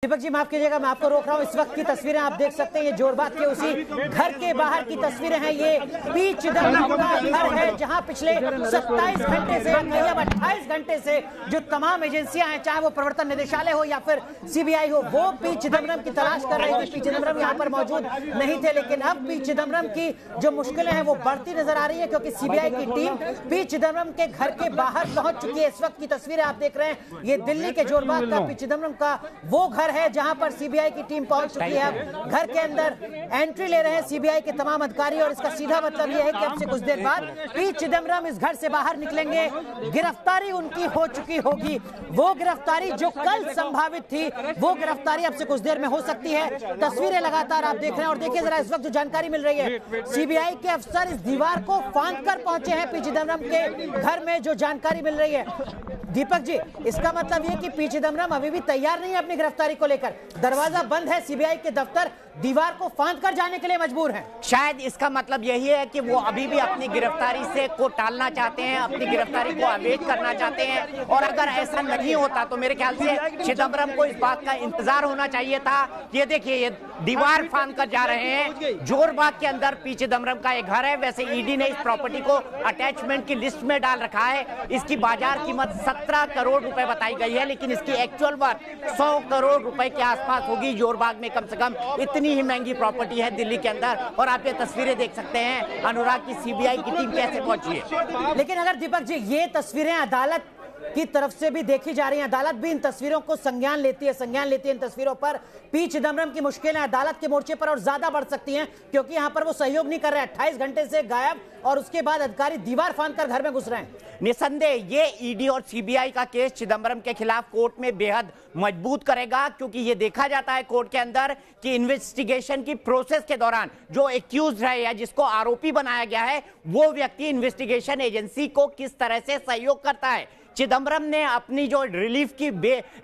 दीपक जी माफ कीजिएगा, मैं आपको रोक रहा हूँ। इस वक्त की तस्वीरें आप देख सकते हैं, ये जोरबाग के उसी घर के बाहर की तस्वीरें हैं। ये पी चिदम्बरम का घर है जहां पिछले 27 घंटे से करीब 28 घंटे से जो तमाम एजेंसियां हैं, चाहे वो प्रवर्तन निदेशालय हो या फिर सीबीआई हो, वो पी चिदम्बरम की तलाश कर रही थी। पी चिदम्बरम यहाँ पर मौजूद नहीं थे, लेकिन अब पी चिदम्बरम की जो मुश्किलें हैं वो बढ़ती नजर आ रही है, क्योंकि सीबीआई की टीम पी चिदम्बरम के घर के बाहर पहुंच चुकी है। इस वक्त की तस्वीरें आप देख रहे हैं, ये दिल्ली के जोरबाग का पी चिदम्बरम का वो घर है जहां पर सीबीआई की टीम पहुंच चुकी है। घर के अंदर एंट्री ले रहे हैं सीबीआई के तमाम अधिकारी, और इसका सीधा मतलब यह है कि अब से कुछ देर बाद पी चिदम्बरम इस घर से बाहर निकलेंगे, गिरफ्तारी उनकी हो चुकी होगी। वो गिरफ्तारी जो कल संभावित थी, वो गिरफ्तारी अब से कुछ देर में हो सकती है। तस्वीरें लगातार आप देख रहे हैं, और देखिए जरा इस वक्त जो जानकारी मिल रही है, सीबीआई के अफसर इस दीवार को फांद कर पहुंचे हैं पी चिदम्बरम के घर में। जो जानकारी मिल रही है दीपक जी, इसका मतलब ये कि पी चिदम्बरम अभी भी तैयार नहीं है अपनी गिरफ्तारी को लेकर। दरवाजा बंद है, सीबीआई के दफ्तर दीवार को फांद कर जाने के लिए मजबूर हैं। शायद इसका मतलब यही है कि वो अभी भी अपनी गिरफ्तारी से को टालना चाहते हैं, अपनी गिरफ्तारी को अवैध करना चाहते हैं। और अगर ऐसा नहीं होता तो मेरे ख्याल से चिदम्बरम को इस बात का इंतजार होना चाहिए था। ये देखिए, ये दीवार फांद कर जा रहे हैं। जोरबाग के अंदर पी चिदम्बरम का एक घर है। वैसे ईडी ने इस प्रॉपर्टी को अटैचमेंट की लिस्ट में डाल रखा है। इसकी बाजार कीमत 17 करोड़ रुपए बताई गई है, लेकिन इसकी एक्चुअल वर्थ 100 करोड़ रुपए के आसपास होगी। जोरबाग में कम से कम इतनी ही महंगी प्रॉपर्टी है दिल्ली के अंदर। और आप ये तस्वीरें देख सकते हैं अनुराग की सीबीआई की टीम कैसे पहुंची है। लेकिन अगर दीपक जी ये तस्वीरें अदालत की तरफ से भी देखी जा रही हैं, अदालत भी इन तस्वीरों को संज्ञान लेती है इन तस्वीरों पर। पी चिदम्बरम की मुश्किलें अदालत के मोर्चे पर और ज्यादा बढ़ सकती हैं, क्योंकि यहां पर वो सहयोग नहीं कर रहे हैं। 28 घंटे से गायब, और उसके बाद अधिकारी दीवार फांदकर घर में घुस रहे हैं। निसंदेह ये ईडी और सीबीआई का केस चिदम्बरम के खिलाफ कोर्ट में बेहद मजबूत करेगा, क्योंकि ये देखा जाता है कोर्ट के अंदर कि इन्वेस्टिगेशन की प्रोसेस के दौरान जो एक्यूज है या जिसको आरोपी बनाया गया है, वो व्यक्ति इन्वेस्टिगेशन एजेंसी को किस तरह से सहयोग करता है। चिदम्बरम ने अपनी जो रिलीफ की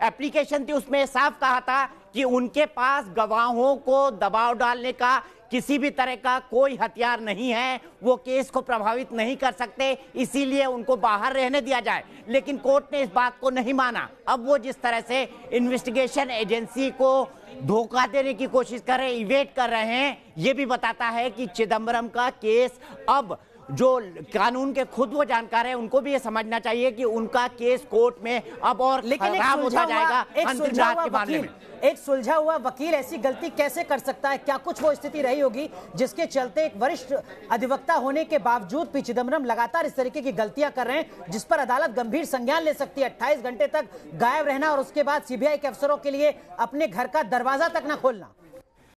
एप्लीकेशन थी उसमें साफ कहा था कि उनके पास गवाहों को दबाव डालने का किसी भी तरह का कोई हथियार नहीं है, वो केस को प्रभावित नहीं कर सकते, इसीलिए उनको बाहर रहने दिया जाए। लेकिन कोर्ट ने इस बात को नहीं माना। अब वो जिस तरह से इन्वेस्टिगेशन एजेंसी को धोखा देने की कोशिश कर रहे हैं, इवेट कर रहे हैं, ये भी बताता है कि चिदम्बरम का केस अब जो कानून के खुद वो जानकार है, उनको भी ये समझना चाहिए कि उनका केस कोर्ट में अब और खराब होता जाएगा अंतिम रात के मामले में। एक सुलझा हुआ वकील ऐसी गलती कैसे कर सकता है? क्या कुछ वो स्थिति रही होगी जिसके चलते एक वरिष्ठ अधिवक्ता होने के बावजूद पी चिदम्बरम लगातार इस तरीके की गलतियां कर रहे हैं, जिस पर अदालत गंभीर संज्ञान ले सकती है। 28 घंटे तक गायब रहना और उसके बाद सीबीआई के अफसरों के लिए अपने घर का दरवाजा तक न खोलना।